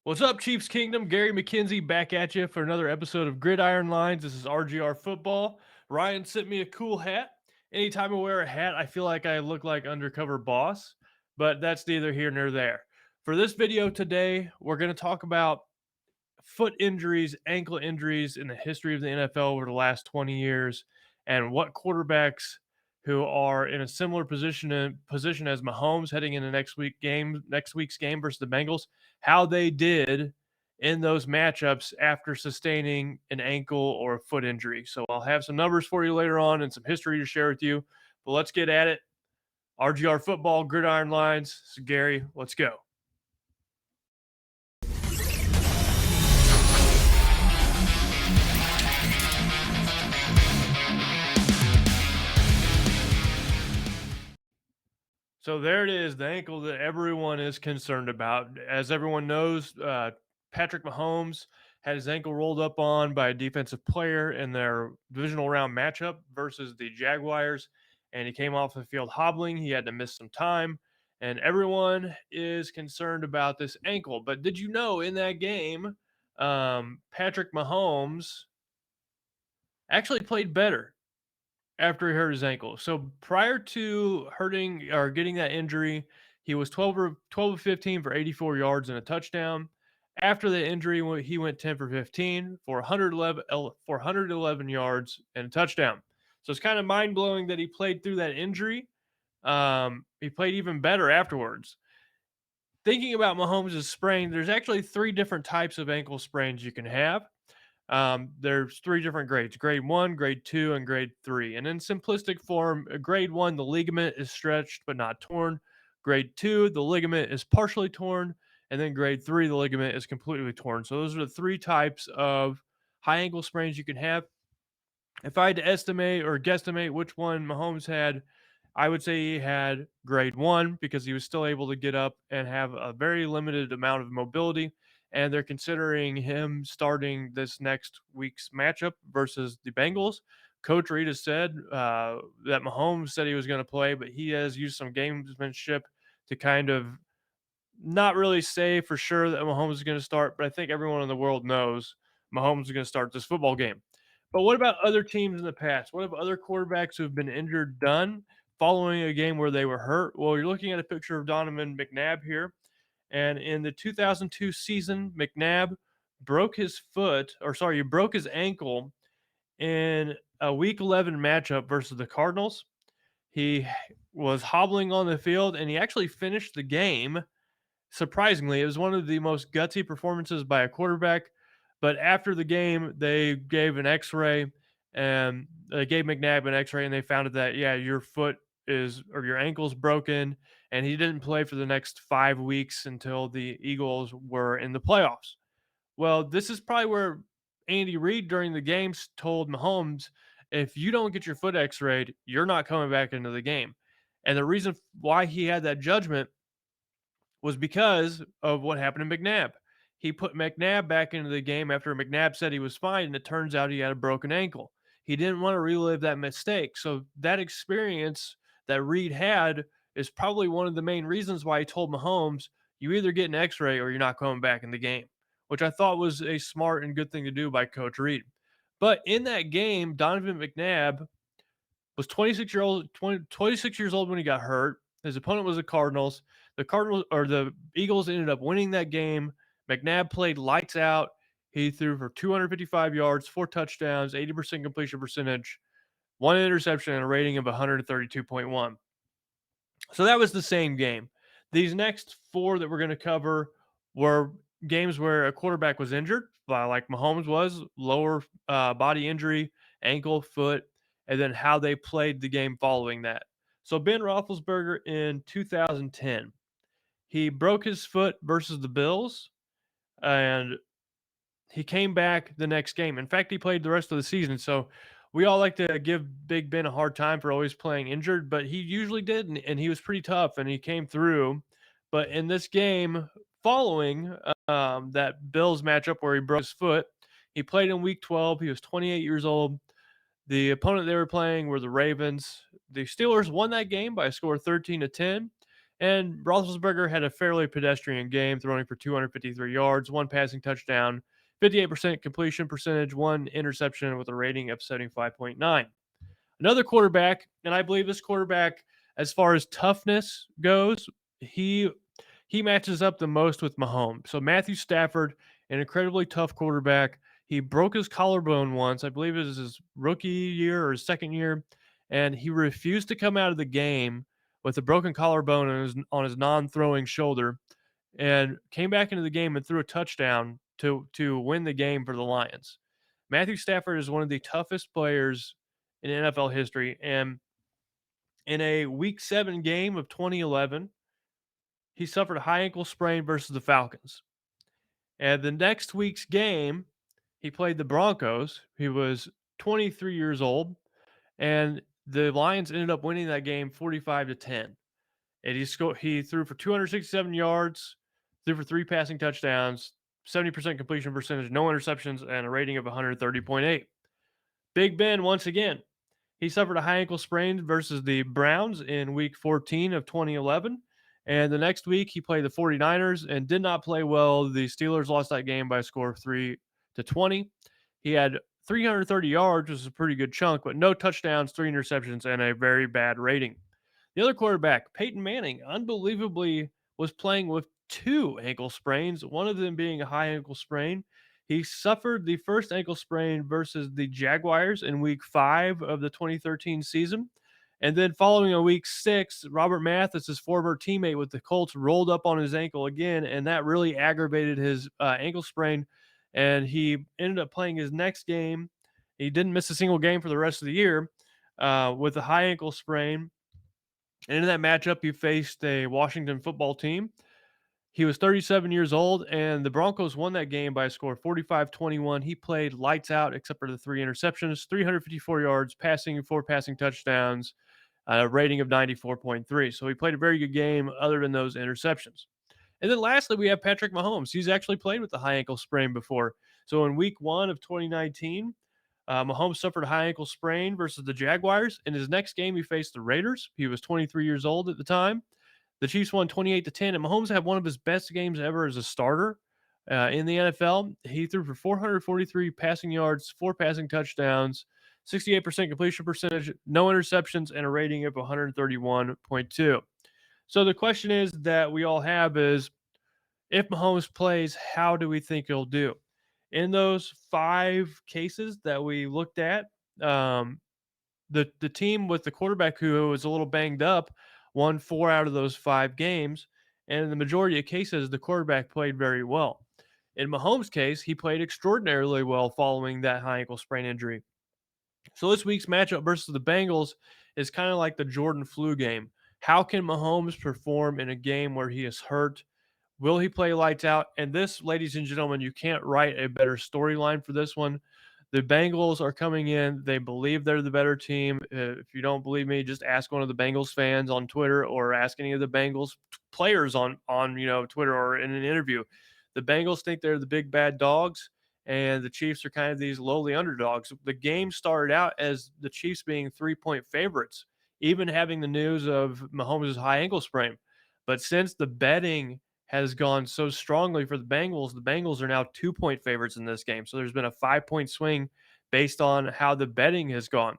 What's up, Chiefs Kingdom? Gary McKenzie back at you for another episode of Gridiron Lines. This is RGR Football. Ryan sent me a cool hat. Anytime I wear a hat, I feel like I look like undercover boss, but that's neither here nor there. For this video today, we're going to talk about foot injuries, ankle injuries in the history of the NFL over the last 20 years, and what quarterbacks who are in a similar position as Mahomes heading into next week's game versus the Bengals, how they did in those matchups after sustaining an ankle or a foot injury. So I'll have some numbers for you later on and some history to share with you. But let's get at it. RGR football, gridiron lines. So Gary, let's go. So there it is, the ankle that everyone is concerned about. As everyone knows, Patrick Mahomes had his ankle rolled up on by a defensive player in their divisional round matchup versus the Jaguars, and he came off the field hobbling. He had to miss some time, and everyone is concerned about this ankle. But did you know in that game, Patrick Mahomes actually played better after he hurt his ankle. So prior to hurting or getting that injury, he was 12 of 15 for 84 yards and a touchdown. After the injury, he went 10 for 15 for 111 yards and a touchdown. So it's kind of mind blowing that he played through that injury. He played even better afterwards. Thinking about Mahomes' sprain, there's actually three different types of ankle sprains you can have. There's three different grades: grade one, grade two, and grade three. And in simplistic form, grade one, the ligament is stretched but not torn. Grade two, the ligament is partially torn. And then grade three, the ligament is completely torn. So those are the three types of high ankle sprains you can have. If I had to estimate or guesstimate which one Mahomes had, I would say he had grade one because he was still able to get up and have a very limited amount of mobility. And they're considering him starting this next week's matchup versus the Bengals. Coach Reed has said that Mahomes said he was going to play, but he has used some gamesmanship to kind of not really say for sure that Mahomes is going to start, but I think everyone in the world knows Mahomes is going to start this football game. But what about other teams in the past? What have other quarterbacks who have been injured done following a game where they were hurt? Well, you're looking at a picture of Donovan McNabb here. And in the 2002 season, McNabb broke his foot, or sorry, he broke his ankle in a week 11 matchup versus the Cardinals. He was hobbling on the field and he actually finished the game. Surprisingly, it was one of the most gutsy performances by a quarterback. But after the game, they gave an X-ray and they gave McNabb an X-ray, and they found that your foot is or your ankle's broken, and he didn't play for the next 5 weeks until the Eagles were in the playoffs. Well, this is probably where Andy Reid during the games told Mahomes, if you don't get your foot X-rayed, you're not coming back into the game. And the reason why he had that judgment was because of what happened to McNabb. He put McNabb back into the game after McNabb said he was fine, and it turns out he had a broken ankle. He didn't want to relive that mistake. So that experience that Reed had is probably one of the main reasons why he told Mahomes, you either get an x-ray or you're not coming back in the game, which I thought was a smart and good thing to do by Coach Reed. But in that game, Donovan McNabb was 26 years old when he got hurt. His opponent was the Cardinals. The Cardinals or the Eagles ended up winning that game. McNabb played lights out. He threw for 255 yards, four touchdowns, 80% completion percentage, one interception, and a rating of 132.1. So that was the same game. These next four that we're going to cover were games where a quarterback was injured, like Mahomes was, lower body injury, ankle, foot, and then how they played the game following that. So Ben Roethlisberger in 2010, he broke his foot versus the Bills, and he came back the next game. In fact, he played the rest of the season. So we all like to give Big Ben a hard time for always playing injured, but he usually did, and he was pretty tough, and he came through. But in this game following that Bills matchup where he broke his foot, he played in Week 12. He was 28 years old. The opponent they were playing were the Ravens. The Steelers won that game by a score of 13-10. And Roethlisberger had a fairly pedestrian game, throwing for 253 yards, one passing touchdown, 58% completion percentage, one interception with a rating of 75.9. Another quarterback, and I believe this quarterback, as far as toughness goes, he he matches up the most with Mahomes. So Matthew Stafford, an incredibly tough quarterback. He broke his collarbone once. I believe it was his rookie year or his second year, and he refused to come out of the game with a broken collarbone on his non-throwing shoulder, and came back into the game and threw a touchdown to win the game for the Lions. Matthew Stafford is one of the toughest players in NFL history, and in a Week 7 game of 2011, he suffered a high ankle sprain versus the Falcons. And the next week's game, he played the Broncos. He was 23 years old, and the Lions ended up winning that game 45-10. And he threw for 267 yards, threw for 3 passing touchdowns, 70% completion percentage, no interceptions, and a rating of 130.8. Big Ben once again. He suffered a high ankle sprain versus the Browns in week 14 of 2011. And the next week, he played the 49ers and did not play well. The Steelers lost that game by a score of 3-20. He had 330 yards, which is a pretty good chunk, but no touchdowns, 3 interceptions, and a very bad rating. The other quarterback, Peyton Manning, unbelievably was playing with 2 ankle sprains, one of them being a high ankle sprain. He suffered the first ankle sprain versus the Jaguars in week 5 of the 2013 season. And then following a week 6, Robert Mathis, his former teammate with the Colts, rolled up on his ankle again, and that really aggravated his ankle sprain. And he ended up playing his next game. He didn't miss a single game for the rest of the year with a high ankle sprain. And in that matchup, he faced a Washington football team. He was 37 years old, and the Broncos won that game by a score of 45-21. He played lights out except for the 3 interceptions, 354 yards, passing, 4 passing touchdowns, a rating of 94.3. So he played a very good game other than those interceptions. And then lastly, we have Patrick Mahomes. He's actually played with a high ankle sprain before. So in week 1 of 2019, Mahomes suffered a high ankle sprain versus the Jaguars. In his next game, he faced the Raiders. He was 23 years old at the time. The Chiefs won 28-10, and Mahomes had one of his best games ever as a starter in the NFL. He threw for 443 passing yards, 4 passing touchdowns, 68% completion percentage, no interceptions, and a rating of 131.2. So the question is that we all have is, if Mahomes plays, how do we think he'll do? In those 5 cases that we looked at, um, the team with the quarterback who was a little banged up won 4 out of those 5 games, and in the majority of cases, the quarterback played very well. In Mahomes' case, he played extraordinarily well following that high ankle sprain injury. So this week's matchup versus the Bengals is kind of like the Jordan flu game. How can Mahomes perform in a game where he is hurt? Will he play lights out? And this, ladies and gentlemen, you can't write a better storyline for this one. The Bengals are coming in. They believe they're the better team. If you don't believe me, just ask one of the Bengals fans on Twitter or ask any of the Bengals players on Twitter or in an interview. The Bengals think they're the big bad dogs, and the Chiefs are kind of these lowly underdogs. The game started out as the Chiefs being 3-point favorites, even having the news of Mahomes' high ankle sprain. But since the betting has gone so strongly for the Bengals are now 2-point favorites in this game. So there's been a 5-point swing based on how the betting has gone.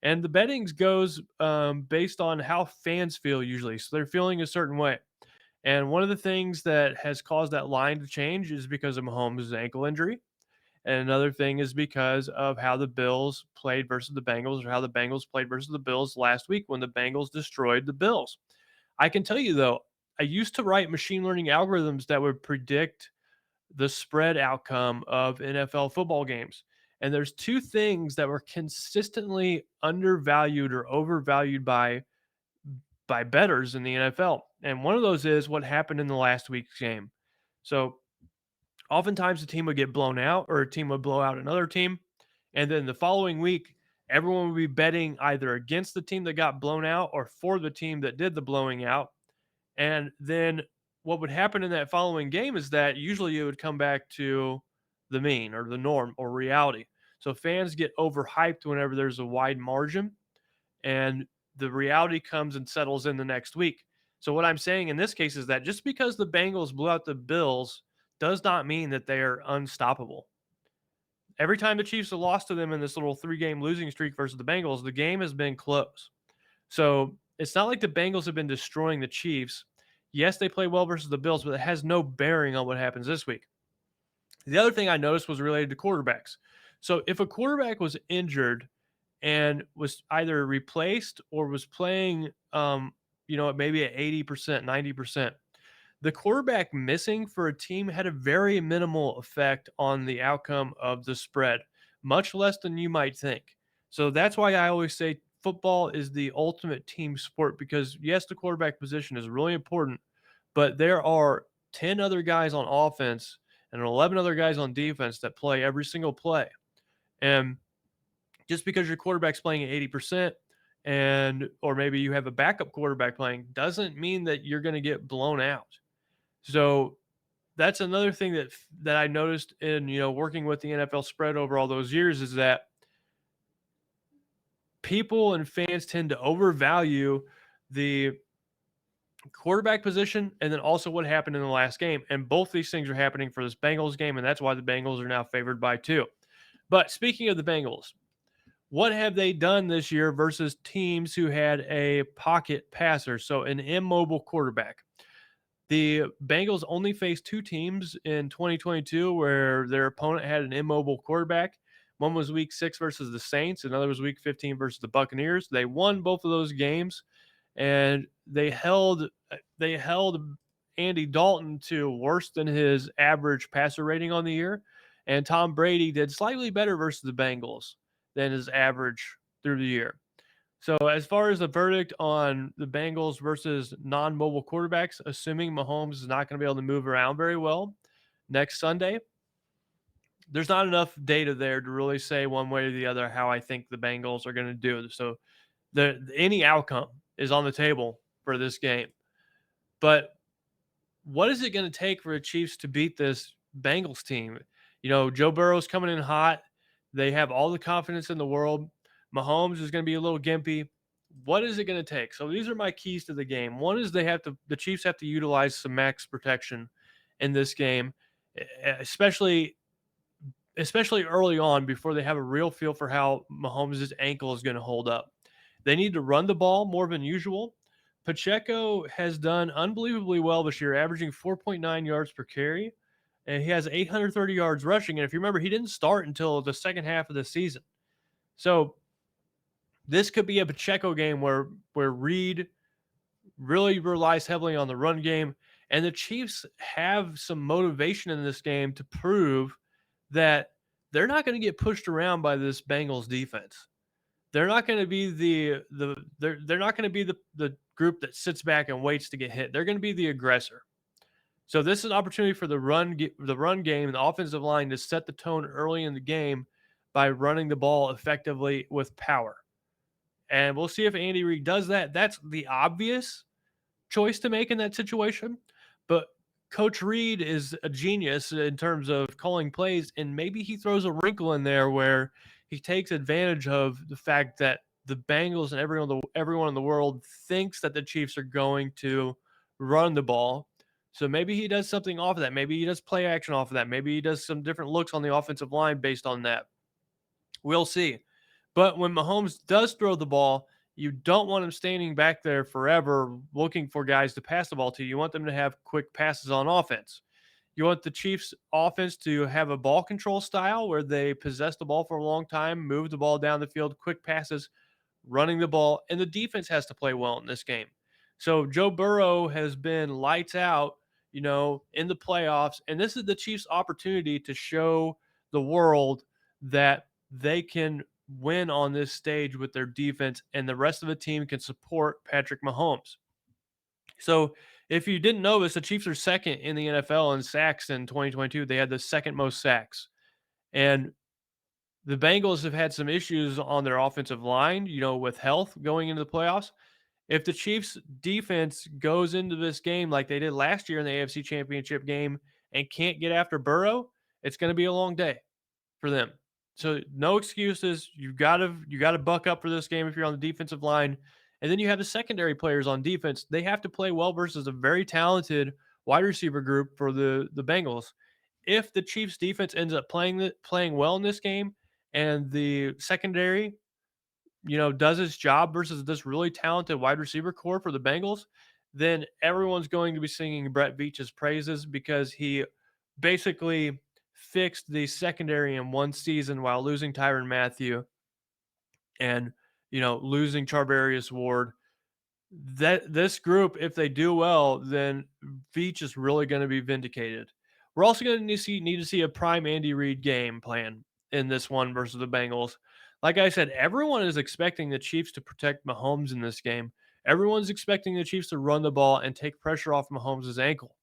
And the bettings goes based on how fans feel usually. So they're feeling a certain way. And one of the things that has caused that line to change is because of Mahomes' ankle injury. And another thing is because of how the Bills played versus the Bengals, or how the Bengals played versus the Bills last week when the Bengals destroyed the Bills. I can tell you though, I used to write machine learning algorithms that would predict the spread outcome of NFL football games. And there's 2 things that were consistently undervalued or overvalued by bettors in the NFL. And one of those is what happened in the last week's game. So oftentimes a team would get blown out or a team would blow out another team. And then the following week, everyone would be betting either against the team that got blown out or for the team that did the blowing out. And then what would happen in that following game is that usually it would come back to the mean or the norm or reality. So fans get overhyped whenever there's a wide margin, and the reality comes and settles in the next week. So what I'm saying in this case is that just because the Bengals blew out the Bills does not mean that they are unstoppable. Every time the Chiefs have lost to them in this little 3-game losing streak versus the Bengals, the game has been close. So it's not like the Bengals have been destroying the Chiefs. Yes, they play well versus the Bills, but it has no bearing on what happens this week. The other thing I noticed was related to quarterbacks. So if a quarterback was injured and was either replaced or was playing, maybe at 80%, 90%, the quarterback missing for a team had a very minimal effect on the outcome of the spread, much less than you might think. So that's why I always say football is the ultimate team sport because, yes, the quarterback position is really important, but there are 10 other guys on offense and 11 other guys on defense that play every single play. And just because your quarterback's playing at 80% and or maybe you have a backup quarterback playing doesn't mean that you're going to get blown out. So that's another thing that I noticed in, working with the NFL spread over all those years is that people and fans tend to overvalue the quarterback position and then also what happened in the last game. And both these things are happening for this Bengals game, and that's why the Bengals are now favored by 2. But speaking of the Bengals, what have they done this year versus teams who had a pocket passer, so an immobile quarterback? The Bengals only faced 2 teams in 2022 where their opponent had an immobile quarterback. One was week 6 versus the Saints, another was week 15 versus the Buccaneers. They won both of those games and they held Andy Dalton to worse than his average passer rating on the year, and Tom Brady did slightly better versus the Bengals than his average through the year. So as far as the verdict on the Bengals versus non-mobile quarterbacks, assuming Mahomes is not going to be able to move around very well next Sunday, there's not enough data there to really say one way or the other how I think the Bengals are going to do. So any outcome is on the table for this game. But what is it going to take for the Chiefs to beat this Bengals team? Joe Burrow's coming in hot. They have all the confidence in the world. Mahomes is going to be a little gimpy. What is it going to take? So these are my keys to the game. One is the Chiefs have to utilize some max protection in this game, especially early on before they have a real feel for how Mahomes' ankle is going to hold up. They need to run the ball more than usual. Pacheco has done unbelievably well this year, averaging 4.9 yards per carry, and he has 830 yards rushing. And if you remember, he didn't start until the second half of the season. So this could be a Pacheco game where Reed really relies heavily on the run game, and the Chiefs have some motivation in this game to prove that they're not going to get pushed around by this Bengals defense. They're not going to be they're not going to be the group that sits back and waits to get hit. They're going to be the aggressor. So this is an opportunity for the run game and the offensive line to set the tone early in the game by running the ball effectively with power. And we'll see if Andy Reid does that. That's the obvious choice to make in that situation. But Coach Reid is a genius in terms of calling plays, and maybe he throws a wrinkle in there where he takes advantage of the fact that the Bengals and everyone in the world thinks that the Chiefs are going to run the ball. So maybe he does something off of that. Maybe he does play action off of that. Maybe he does some different looks on the offensive line based on that. We'll see. But when Mahomes does throw the ball, you don't want him standing back there forever looking for guys to pass the ball to. You want them to have quick passes on offense. You want the Chiefs offense to have a ball control style where they possess the ball for a long time, move the ball down the field, quick passes, running the ball, and the defense has to play well in this game. So Joe Burrow has been lights out, in the playoffs, and this is the Chiefs' opportunity to show the world that they can win on this stage with their defense, and the rest of the team can support Patrick Mahomes. So, if you didn't know this, the Chiefs are second in the NFL in sacks in 2022. They had the second most sacks. And the Bengals have had some issues on their offensive line, with health going into the playoffs. If the Chiefs defense goes into this game like they did last year in the AFC Championship game and can't get after Burrow, it's going to be a long day for them. So no excuses. You got to buck up for this game if you're on the defensive line And then you have the secondary players on defense. They have to play well versus a very talented wide receiver group for the Bengals. If the Chiefs defense ends up playing well in this game and the secondary, does its job versus this really talented wide receiver core for the Bengals, then everyone's going to be singing Brett Veach's praises because he basically fixed the secondary in one season while losing Tyrann Mathieu and losing Charvarius Ward. That this group, if they do well, then Veach is really going to be vindicated. We're also going to need to see a prime Andy Reid game plan in this one versus the Bengals. Like I said, everyone is expecting the Chiefs to protect Mahomes in this game. Everyone's expecting the Chiefs to run the ball and take pressure off Mahomes' ankle.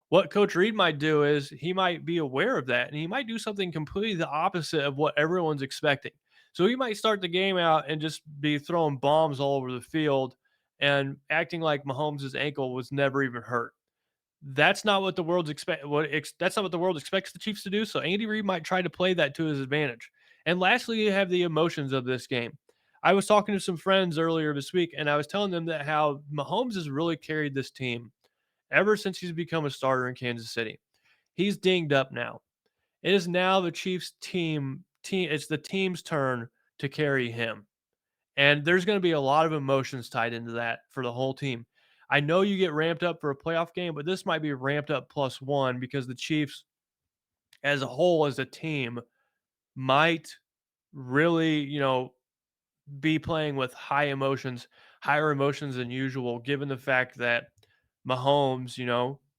What Coach Reid might do is he might be aware of that and he might do something completely the opposite of what everyone's expecting. So he might start the game out and just be throwing bombs all over the field and acting like Mahomes' ankle was never even hurt. That's not what the world's expect. That's not what the world expects the Chiefs to do. So Andy Reid might try to play that to his advantage. And lastly, you have the emotions of this game. I was talking to some friends earlier this week, and I was telling them that how Mahomes has really carried this team ever since he's become a starter in Kansas City. He's dinged up now. It is now the Chiefs team. It's the team's turn to carry him. And there's going to be a lot of emotions tied into that for the whole team. I know you get ramped up for a playoff game, but this might be ramped up plus one because the Chiefs, as a whole, as a team, might really, be playing with higher emotions than usual, given the fact that Mahomes,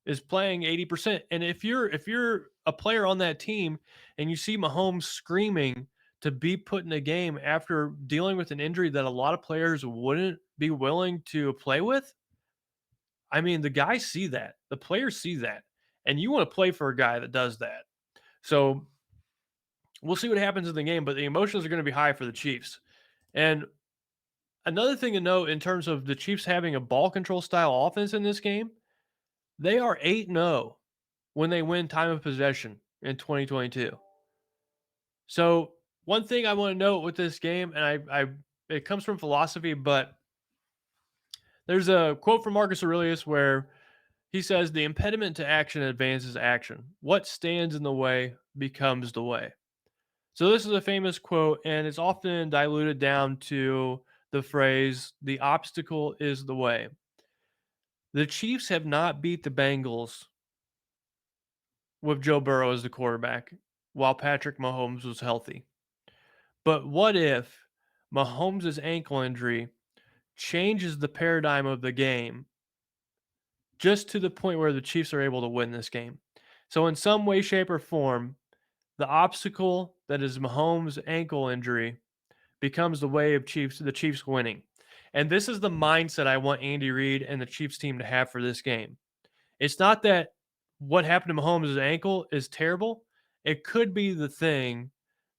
is playing 80%. And if you're a player on that team and you see Mahomes screaming to be put in a game after dealing with an injury that a lot of players wouldn't be willing to play with, I mean, the guys see that. The players see that. And you want to play for a guy that does that. So we'll see what happens in the game, but the emotions are going to be high for the Chiefs. And another thing to note in terms of the Chiefs having a ball control style offense in this game, they are 8-0 when they win time of possession in 2022. So, one thing I want to note with this game, and I it comes from philosophy, but there's a quote from Marcus Aurelius where he says, "The impediment to action advances action. What stands in the way becomes the way." So, this is a famous quote, and it's often diluted down to the phrase, "The obstacle is the way." The Chiefs have not beat the Bengals with Joe Burrow as the quarterback while Patrick Mahomes was healthy. But what if Mahomes' ankle injury changes the paradigm of the game just to the point where the Chiefs are able to win this game? So, in some way, shape, or form, the obstacle that is Mahomes' ankle injury becomes the Chiefs winning. And this is the mindset I want Andy Reid and the Chiefs team to have for this game. It's not that what happened to Mahomes' ankle is terrible. It could be the thing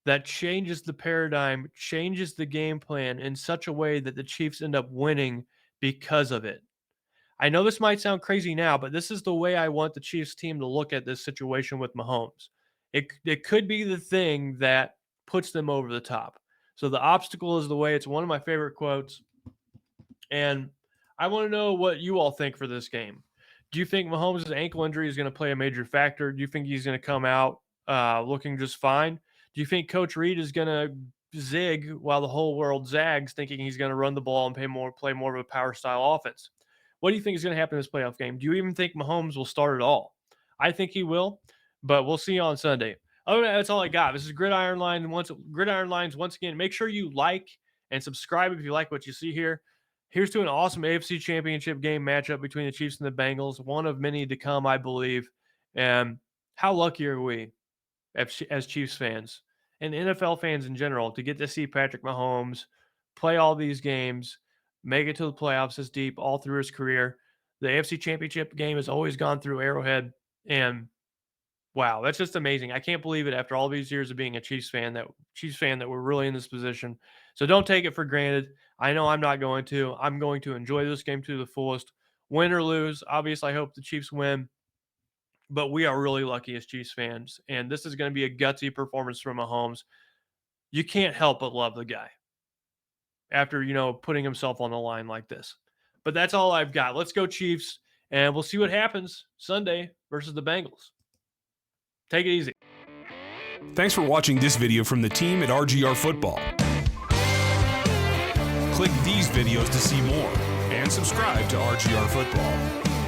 that changes the paradigm, changes the game plan in such a way that the Chiefs end up winning because of it. I know this might sound crazy now, but this is the way I want the Chiefs team to look at this situation with Mahomes. It could be the thing that puts them over the top. So the obstacle is the way. It's one of my favorite quotes. And I want to know what you all think for this game. Do you think Mahomes' ankle injury is going to play a major factor? Do you think he's going to come out looking just fine? Do you think Coach Reid is going to zig while the whole world zags, thinking he's going to run the ball and play more of a power style offense? What do you think is going to happen in this playoff game? Do you even think Mahomes will start at all? I think he will, but we'll see on Sunday. Other than that, that's all I got. This is Gridiron Lines once again. Make sure you like and subscribe if you like what you see here. Here's to an awesome AFC Championship game matchup between the Chiefs and the Bengals, one of many to come, I believe. And how lucky are we as Chiefs fans and NFL fans in general to get to see Patrick Mahomes play all these games, make it to the playoffs this deep all through his career. The AFC Championship game has always gone through Arrowhead, and wow, that's just amazing. I can't believe it after all these years of being a Chiefs fan that we're really in this position. So don't take it for granted. I know I'm not going to. I'm going to enjoy this game to the fullest. Win or lose, obviously I hope the Chiefs win, but we are really lucky as Chiefs fans, and this is going to be a gutsy performance from Mahomes. You can't help but love the guy. after, putting himself on the line like this. But that's all I've got. Let's go Chiefs, and we'll see what happens Sunday versus the Bengals. Take it easy. Thanks for watching this video from the team at RGR Football. Click these videos to see more and subscribe to RGR Football.